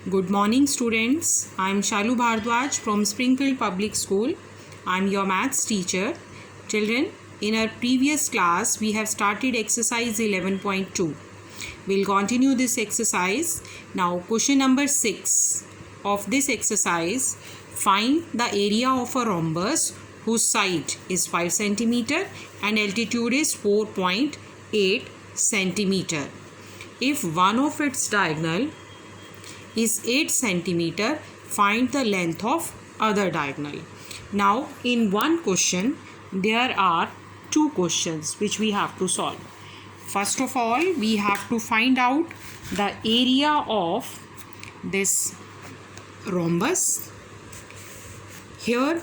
Good morning, students. I am Shalu Bhardwaj from Springfield Public School. I am your maths teacher. Children, in our previous class, we have started exercise 11.2. We'll continue this exercise. Now, question number 6 of this exercise. Find the area of a rhombus whose side is 5 cm and altitude is 4.8 cm. If one of its diagonal is 8 cm, find the length of other diagonal. Now, in one question, there are two questions which we have to solve. First of all, we have to find out the area of this rhombus. Here,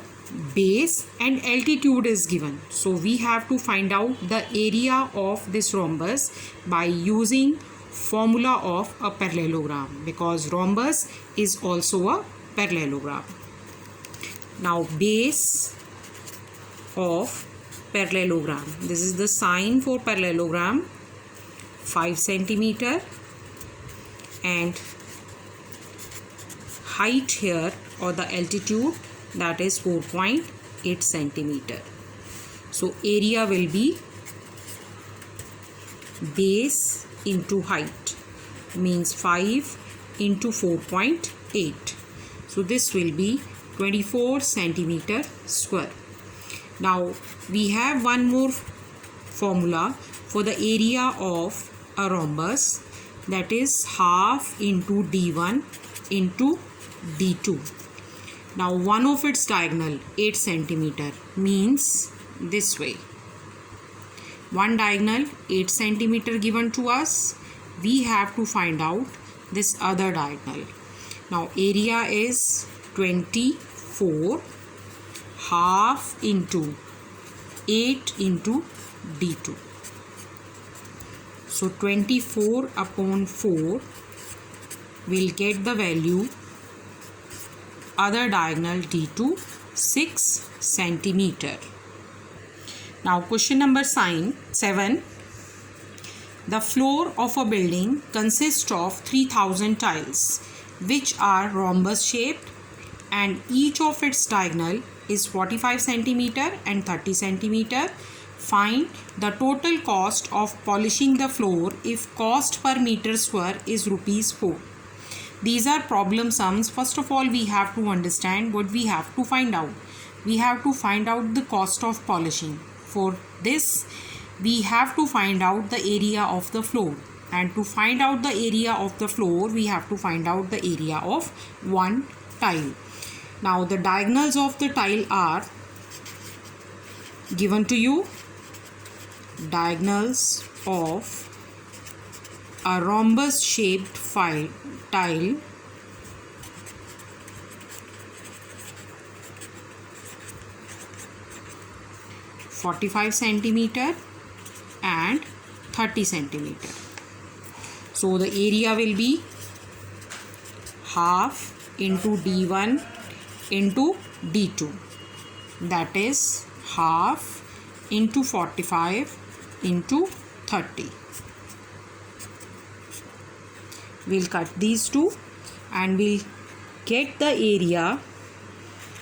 base and altitude is given. So, we have to find out the area of this rhombus by using formula of a parallelogram, because rhombus is also a parallelogram. Now, base of parallelogram. This is the sign for parallelogram, 5 cm, and height here or the altitude, that is 4.8 cm. So, area will be base into height, means 5 into 4.8. So this will be 24 centimeter square. Now we have one more formula for the area of a rhombus, that is half into d1 into d2. Now one of its diagonal 8 centimeter, means this way. One diagonal 8 cm given to us. We have to find out this other diagonal. Now area is 24, half into 8 into d2. So 24 upon 4 will get the value other diagonal d2, 6 cm. Now question number 7. The floor of a building consists of 3000 tiles which are rhombus shaped, and each of its diagonal is 45 cm and 30 cm. Find the total cost of polishing the floor if cost per meter square is rupees 4. These are problem sums. First of all, we have to understand what we have to find out. We have to find out the cost of polishing. For this, we have to find out the area of the floor, and to find out the area of the floor, we have to find out the area of one tile. Now the diagonals of the tile are given to you. Diagonals of a rhombus shaped tile (45 cm and 30 cm. So the area will be half into d1 into d2, that is half into 45 into 30. We'll cut these two and we'll get the area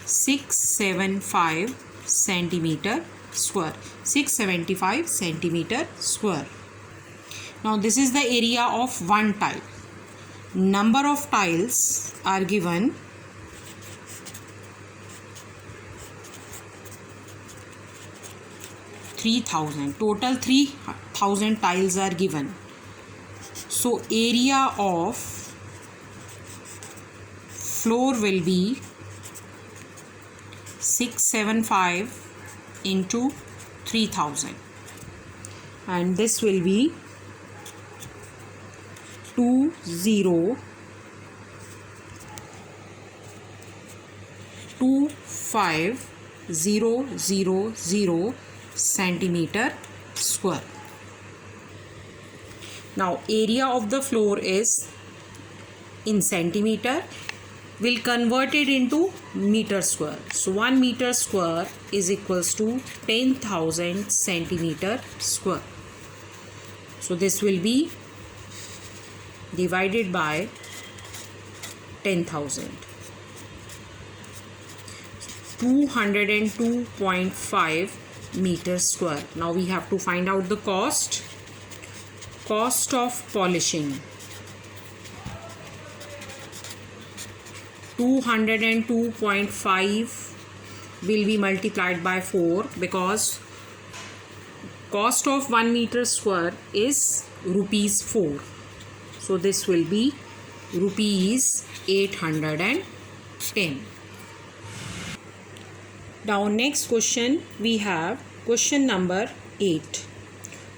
675 centimeter square. 675 centimeter square. Now this is the area of one tile. Number of tiles are given. Total 3000 tiles are given. So area of floor will be 675 into 3000, and this will be 2025000 centimeter square. Now area of the floor is in centimeter. We'll convert it into meter square. So 1 meter square is equals to 10,000 centimeter square. So this will be divided by 10,000. 202.5 meters square. Now we have to find out the cost. Cost of polishing. 202.5 will be multiplied by 4 because cost of 1 meter square is rupees 4. So this will be rupees 810. Now next question we have question number 8.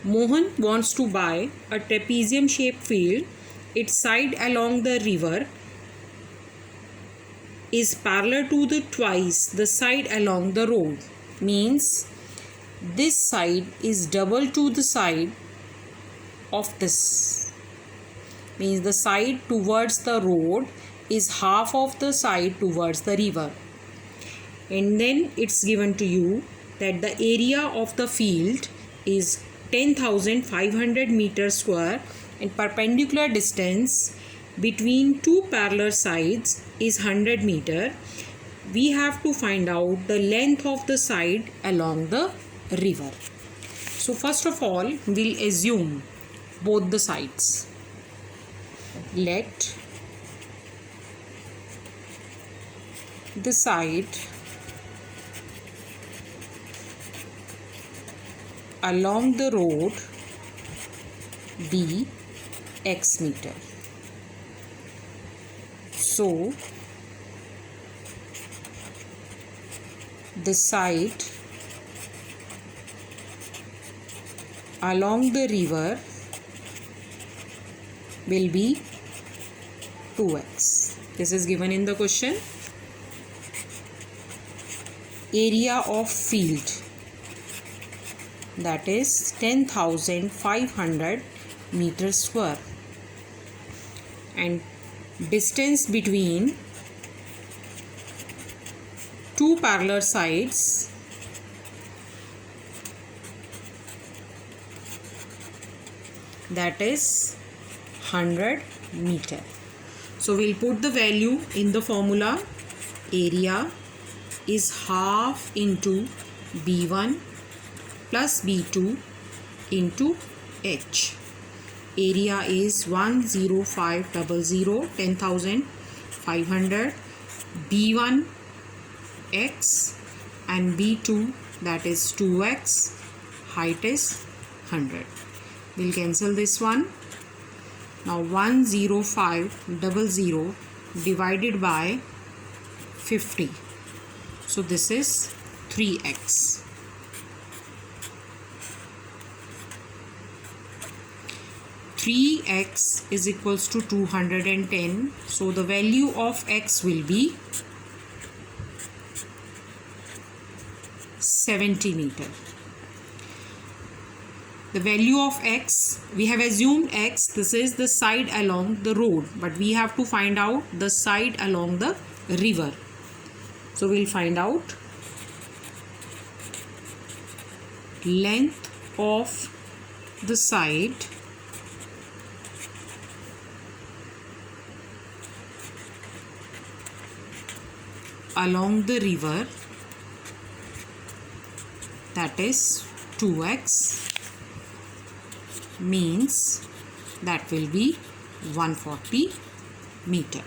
Mohan wants to buy a trapezium shaped field. Its side along the river is parallel to the twice the side along the road. Means this side is double to the side of this. Means the side towards the road is half of the side towards the river. And then it's given to you that the area of the field is 10,500 meters square and perpendicular distance between two parallel sides is 100 meter. We have to find out the length of the side along the river. So first of all, we'll assume both the sides. Let the side along the road be x meter. So the side along the river will be 2x. This is given in the question. Area of field, that is 10,500 meters square, and distance between two parallel sides that is 100 meter. So we'll put the value in the formula. Area is half into B1 plus B2 into H. Area is 10500, 10,500. B1 x and B2, that is 2x. Height is 100. We'll cancel this one. Now 10500 divided by 50. So this is 3x. 3x is equals to 210. So the value of x will be 70 meter. The value of x, we have assumed x, this is the side along the road, but we have to find out the side along the river. So we'll find out length of the side along the river, that is 2x, means that will be 140 meter.